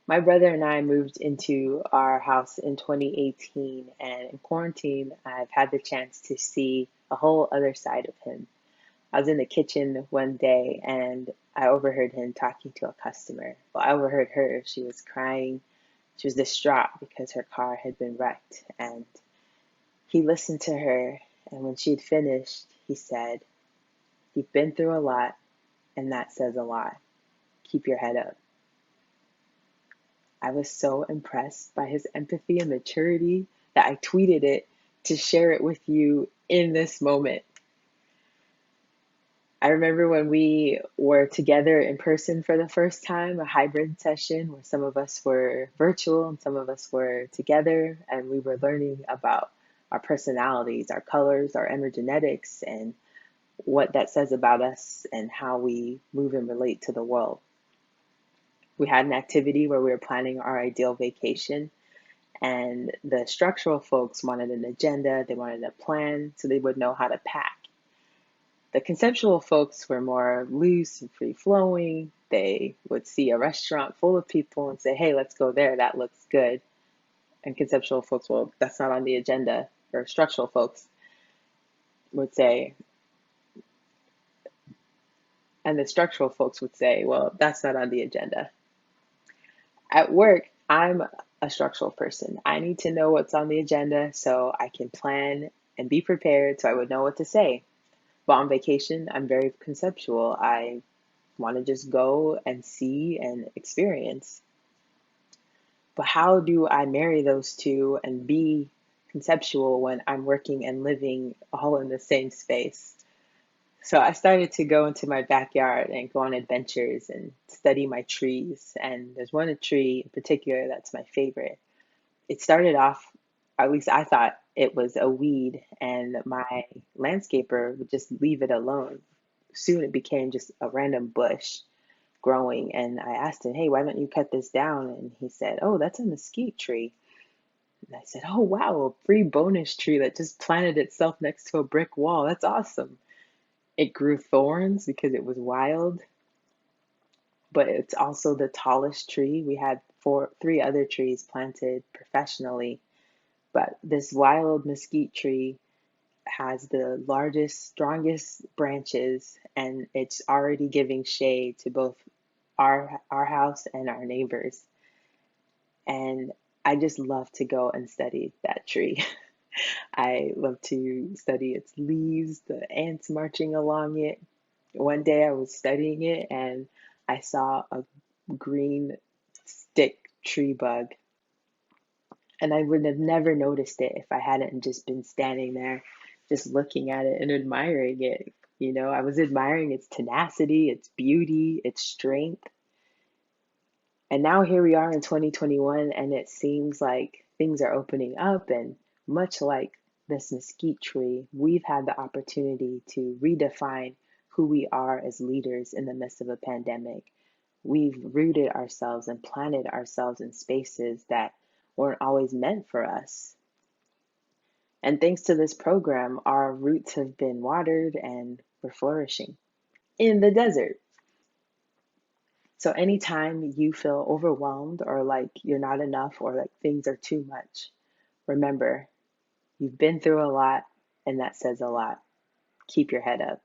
My brother and I moved into our house in 2018, and in quarantine, I've had the chance to see a whole other side of him. I was in the kitchen one day and I overheard him talking to a customer. Well, I overheard her. She was crying. She was distraught because her car had been wrecked. And he listened to her. And when she had finished, he said, "You've been through a lot, and that says a lot. Keep your head up." I was so impressed by his empathy and maturity that I tweeted it to share it with you in this moment. I remember when we were together in person for the first time, a hybrid session where some of us were virtual and some of us were together, and we were learning about our personalities, our colors, our energenetics, and what that says about us and how we move and relate to the world. We had an activity where we were planning our ideal vacation, and the structural folks wanted an agenda, they wanted a plan so they would know how to pack. The conceptual folks were more loose and free flowing. They would see a restaurant full of people and say, "Hey, let's go there. That looks good." And conceptual folks, "Well, that's not on the agenda." Or structural folks would say, and the structural folks would say, "Well, that's not on the agenda." At work, I'm a structural person. I need to know what's on the agenda so I can plan and be prepared so I would know what to say. But on vacation, I'm very conceptual. I want to just go and see and experience. But how do I marry those two and be conceptual when I'm working and living all in the same space? So I started to go into my backyard and go on adventures and study my trees. And there's one tree in particular that's my favorite. It started off, at least I thought it was a weed, and my landscaper would just leave it alone. Soon it became just a random bush growing. And I asked him, "Hey, why don't you cut this down?" And he said, "Oh, that's a mesquite tree." And I said, "Oh, wow, a free bonus tree that just planted itself next to a brick wall. That's awesome." It grew thorns because it was wild, but it's also the tallest tree. We had three other trees planted professionally, but this wild mesquite tree has the largest, strongest branches, and it's already giving shade to both our house and our neighbors. And I just love to go and study that tree. I love to study its leaves, the ants marching along it. One day I was studying it and I saw a green stick tree bug, and I would have never noticed it if I hadn't just been standing there, just looking at it and admiring it. I was admiring its tenacity, its beauty, its strength. And now here we are in 2021, and it seems like things are opening up. And much like this mesquite tree, we've had the opportunity to redefine who we are as leaders in the midst of a pandemic. We've rooted ourselves and planted ourselves in spaces that weren't always meant for us. And thanks to this program, our roots have been watered and we're flourishing in the desert. So anytime you feel overwhelmed or like you're not enough or like things are too much, remember you've been through a lot, and that says a lot. Keep your head up.